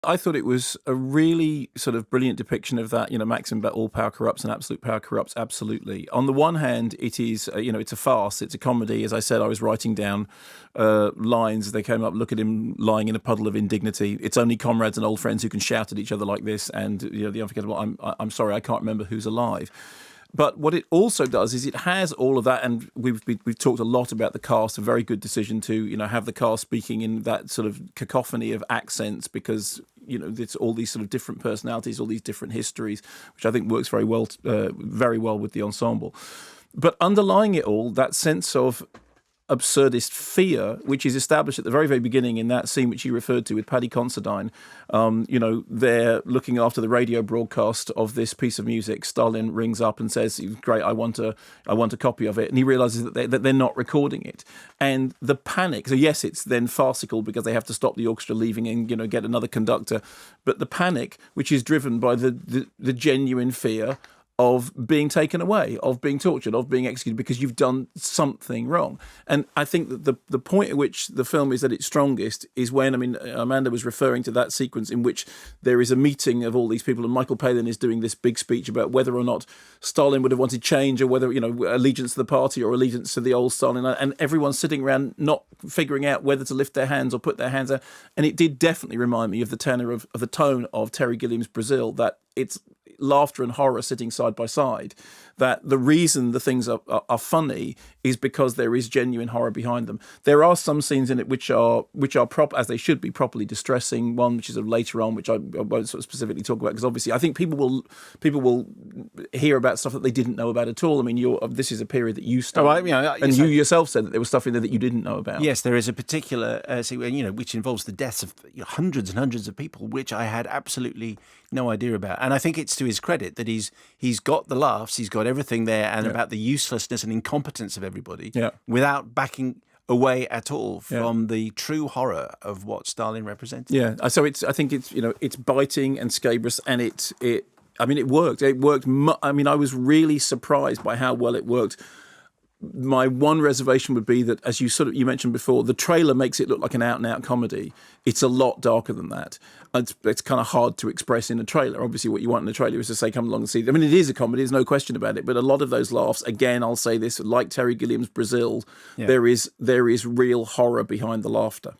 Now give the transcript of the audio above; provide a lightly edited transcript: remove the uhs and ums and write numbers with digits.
I thought it was a really sort of brilliant depiction of that, maxim that all power corrupts and absolute power corrupts absolutely. On the one hand, it is, it's a farce, it's a comedy. As I said, I was writing down lines as they came up. Look at him lying in a puddle of indignity. It's only comrades and old friends who can shout at each other like this. And, the unforgettable, I'm sorry, I can't remember who's alive. But what it also does is it has all of that, and we've talked a lot about the cast. A very good decision to have the cast speaking in that sort of cacophony of accents, because it's all these sort of different personalities, all these different histories, which I think works very well with the ensemble. But underlying it all, that sense of absurdist fear, which is established at the very, very beginning in that scene which you referred to with Paddy Considine. They're looking after the radio broadcast of this piece of music. Stalin rings up and says, "Great, I want a copy of it," and he realizes that they're not recording it, and the panic. So yes, it's then farcical because they have to stop the orchestra leaving and get another conductor, but the panic, which is driven by the genuine fear of being taken away, of being tortured, of being executed because you've done something wrong. And I think that the point at which the film is at its strongest is when, Amanda was referring to that sequence in which there is a meeting of all these people and Michael Palin is doing this big speech about whether or not Stalin would have wanted change, or whether, allegiance to the party or allegiance to the old Stalin, and everyone's sitting around not figuring out whether to lift their hands or put their hands out. And it did definitely remind me of the tenor of the tone of Terry Gilliam's Brazil, that it's laughter and horror sitting side by side, that the reason the things are funny is because there is genuine horror behind them. There are some scenes in it which are as they should be, properly distressing. One which is later on, which I won't sort of specifically talk about, because obviously I think people will hear about stuff that they didn't know about at all. This is a period that you studied, and you yourself said that there was stuff in there that you didn't know about. Yes, there is a particular scene, which involves the deaths of hundreds and hundreds of people, which I had absolutely no idea about. And I think it's to his credit that he's got the laughs, he's got everything there, and about the uselessness and incompetence of everybody, without backing away at all from the true horror of what Stalin represented. Yeah, so I think it's biting and scabrous, and it worked. It worked. I was really surprised by how well it worked. My one reservation would be that, as you mentioned before, the trailer makes it look like an out-and-out comedy. It's a lot darker than that. It's kind of hard to express in a trailer. Obviously, what you want in a trailer is to say, come along and see. It is a comedy, there's no question about it. But a lot of those laughs, again, I'll say this, like Terry Gilliam's Brazil, there is real horror behind the laughter.